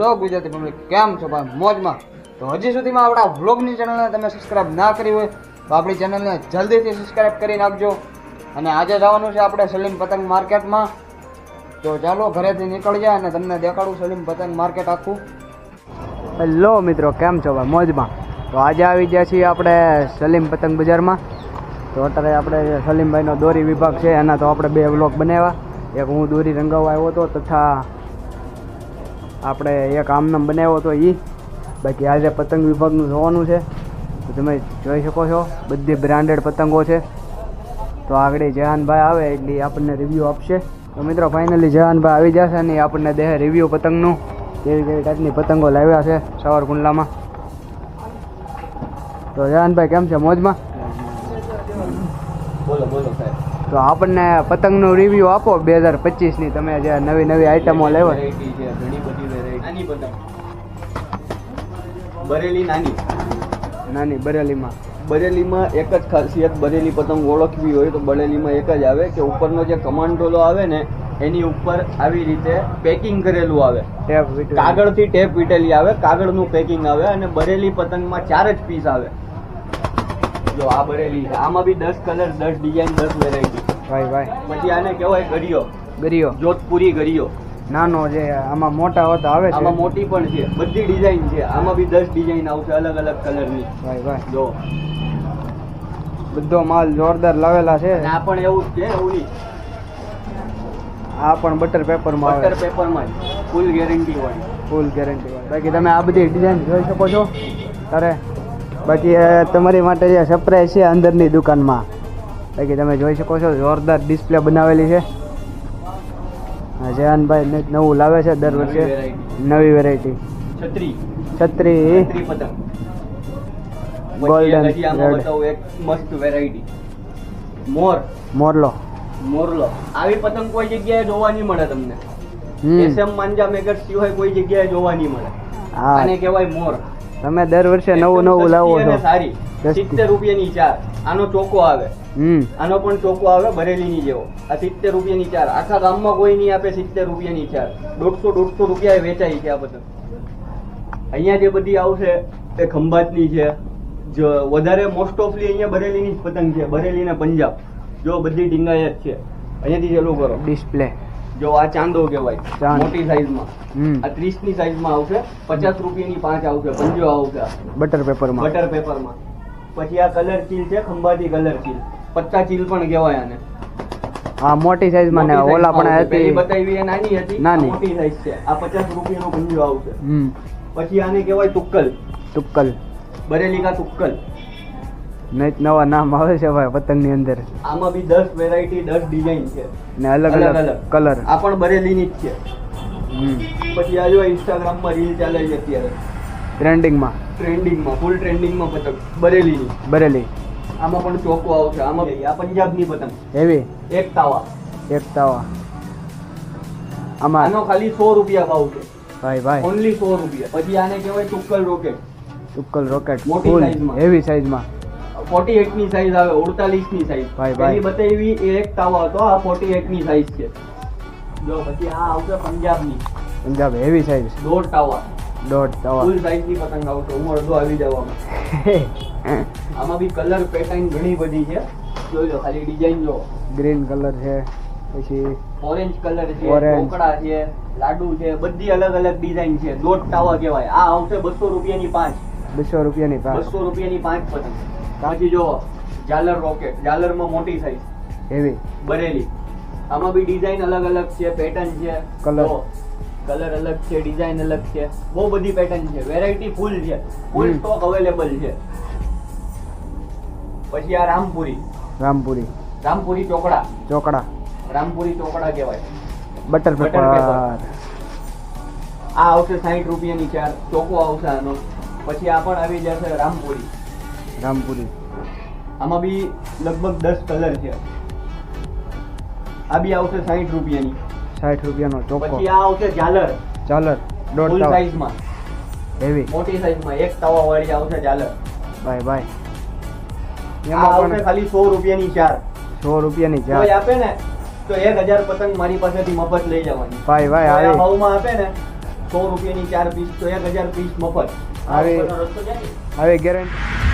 Hello Gujarati public, કેમ છો ભાઈ? મોજમાં? તો હજી સુધીમાં આપણા વ્લોગની ચેનલને તમે સબસ્ક્રાઇબ ના કરી હોય તો આપણી ચેનલને જલ્દીથી સબસ્ક્રાઇબ કરી નાખજો. અને આજે જવાનું છે આપણે સલીમ પતંગ માર્કેટમાં. તો ચાલો ઘરેથી નીકળી જાય અને તમને દેખાડું સલીમ પતંગ માર્કેટ આખું. હેલો મિત્રો, કેમ છો ભાઈ? મોજમાં? તો આજે આવી ગયા છીએ આપણે સલીમ પતંગ બજારમાં. તો અત્યારે આપણે સલીમભાઈનો દોરી વિભાગ છે એના તો આપણે 2 વ્લોગ બનાવ્યા. એક હું દોરી રંગાવવા આવ્યો હતો તથા આપણે એક આમનામ બનાવ્યો હતો એ. બાકી આજે પતંગ વિભાગનું જોવાનું છે. તો તમે જોઈ શકો છો બધી બ્રાન્ડેડ પતંગો છે. તો આગળ જહાનભાઈ આવે એટલે આપણને રિવ્યૂ આપશે. તો મિત્રો ફાઇનલી જહાનભાઈ આવી જશે અને આપણને દે રિવ્યૂ પતંગનું કેવી કેવી ટાઈપની પતંગો લાવ્યા છે સાવરકુંડલામાં. તો જહાનભાઈ કેમ છે? મોજમાં? બોલો બોલો સાહેબ. તો આપણને પતંગનું રિવ્યૂ આપો 2025ની. તમે જે નવી નવી આઈટમો લાવ્યા. વેરાયટી છે, ઘણી બધી વેરાયટી. નાની પતંગ બરેલી નાની બરેલીમાં એક જ ખાસિયત, બરેલી પતંગ ઓળખવી હોય તો બરેલીમાં એક જ આવે કે ઉપરનો જે કમાન્ડોલો આવે ને એની ઉપર આવી રીતે પેકિંગ કરેલું આવે, કાગળથી ટેપ વીટેલી આવે, કાગળનું પેકિંગ આવે. અને બરેલી પતંગમાં 4 જ પીસ આવે. જો આ બરેલી છે, આમાં બી 10 કલર, 10 ડિઝાઇન, 10 વેરાયટી. ભાઈ પછી આને કહેવાય ગરિયો, જોધપુરી ગરિયો. નાનો જે આમાં મોટા હોતા આવે છે, આમાં મોટી પણ છે, બધી ડિઝાઇન છે. આમાં બી 10 ડિઝાઇન આવશે અલગ અલગ કલરની. ભાઈ જો બધો માલ જોરદાર લાવેલા છે. અને આ પણ એવું જ છે, એવું નહીં. આ પણ બટર પેપરમાં આવે, બટર પેપરમાં ફૂલ ગેરંટી વાળી. બાકી તમે આ બધી ડિઝાઇન જોઈ શકો છો તારે. બાકી તમારી માટે જે સરપ્રાઈઝ છે અંદરની દુકાનમાં. બાકી તમે જોઈ શકો છો જોરદાર ડિસ્પ્લે બનાવેલી છે. જહાનભાઈ નવું લાવે છે દર વર્ષે નવી વેરાયટી. છત્રી પતંગ ગોલ્ડન બતાવું એક મસ્ત વેરાયટી. મોરલો. આવી પતંગ કોઈ જગ્યાએ જોવા નહીં મળે તમને. એસએમ માંજા મેગર સિવાય કોઈ જગ્યાએ જોવા નહીં મળે. આને કહેવાય મોર. તમે દર વર્ષે નવું લાવો છો. સારી 70 રૂપિયાની 4. આનો ચોકો આવે, આનો પણ ચોકો આવે બરેલીની જેવો. આ 70 રૂપિયાની 4. આખા ગામમાં કોઈ નહીં આપે 70 રૂપિયાની 4. 150 રૂપિયા વેચાય છે આ પતંગ. અહીંયા જે બધી આવશે એ ખંભાતની છે. જો વધારે મોસ્ટ ઓફલી અહીંયા બરેલીની જ પતંગ છે. બરેલી ને પંજાબ જો બધી ડીંગાય જ છે. અહીંયાથી ચાલુ કરો. ડિસ્પ્લે જો આ ચાંદો કહેવાય, મોટી સાઈઝમાં. આ 30 ની સાઈઝમાં આવશે. 50 રૂપિયાની 5 આવશે, પંજો આવશે બટર પેપરમાં. પછી આ કલર ચીલ છે, ખંભાતી કલર ચીલ. પત્તા ચીલ પણ કહેવાય આને. આ મોટી સાઈઝમાં ને ઓલા પણ હતી. બતાવી એ નાની હતી, મોટી સાઈઝ છે. આ 50 રૂપિયાનો પંજો આવશે. પછી આને કહેવાય તુક્કલ. બરેલી કા તુક્કલ. નવા નામ આવે છે ભાઈ પતંગની અંદર. આમાં બી 10 વેરાયટી, 10 ડિઝાઇન છે ને અલગ અલગ કલર. આ પણ બરેલીની જ છે. પછી આ જો ઇન્સ્ટાગ્રામમાં રીલ ચાલે છે અત્યારે, ટ્રેન્ડિંગમાં ફૂલ ટ્રેન્ડિંગમાં પતંગ બરેલી. આમાં પણ ચોકો આવશે. આમાં આ પંજાબની પતંગ એવી એક તાવા. આનો ખાલી 100 રૂપિયા ભાવ છે ભાઈ, ઓનલી 100 રૂપિયા. પછી આને કહેવાય તુક્કલ રોકેટ. મોટી સાઈઝમાં, હેવી સાઈઝમાં. 48 ની સાઈઝ આવે, 48 ની સાઈઝ. પેલી બતાવી એ એક તાવા હતો, આ 48 ની સાઈઝ છે. જો પછી આ આવશે પંજાબ હેવી સાઈઝ. દોઢ તાવા ફૂલ સાઈઝ ની પતંગ આવશે. હું અડધો આવી જવામાં. આમાં બી કલર પેટર્ન ઘણી બધી છે. જોઈ લો ખાલી ડિઝાઇન જો. ગ્રીન કલર છે, પછી ઓરેન્જ કલર છે, ઢોકળા છે, લાડુ છે, બધી અલગ અલગ ડિઝાઇન છે. દોઢ તાવા કહેવાય. આ આવશે 200 રૂપિયાની 5. 200 રૂપિયાની 5 પતંગ. પછી જો ઝાલર રોકેટ, ઝાલરમાં મોટી સાઈઝ હેવી બરેલી. આમાં બી ડિઝાઇન અલગ અલગ છે, પેટર્ન છે, કલર અલગ છે, ડિઝાઇન અલગ છે. બહુ બધી પેટર્ન છે, વેરાયટી ફૂલ છે, ફૂલ સ્ટોક અવેલેબલ છે. પછી આ રામપુરી ચોકડા. રામપુરી ચોકડા કહેવાય. Butter paper. આ આવશે 60 રૂપિયાની 4. ચોકો આવશે આનો. પછી આ પણ આવી જશે રામપુરી. આમાં બી લગભગ 10 કલર છે. આ બી આવશે 60 રૂપિયાનો ચોકો. પછી આ આવશે ઝાલર ફૂલ સાઈઝમાં, હેવી મોટી સાઈઝમાં. એક તાવા વાળી આવશે ઝાલર. ભાઈ આ આવશે ખાલી 100 રૂપિયાની 4. કોઈ આપે ને તો 1000 પતંગ મારી પાસેથી મફત લઈ જવાની. ભાઈ આ ભાવમાં આપે ને 100 રૂપિયાની 4 પીસ તો 1000 પીસ મફત. આ અરે. ઉપરનો રસ્તો જાય ને? હવે ગેરંટી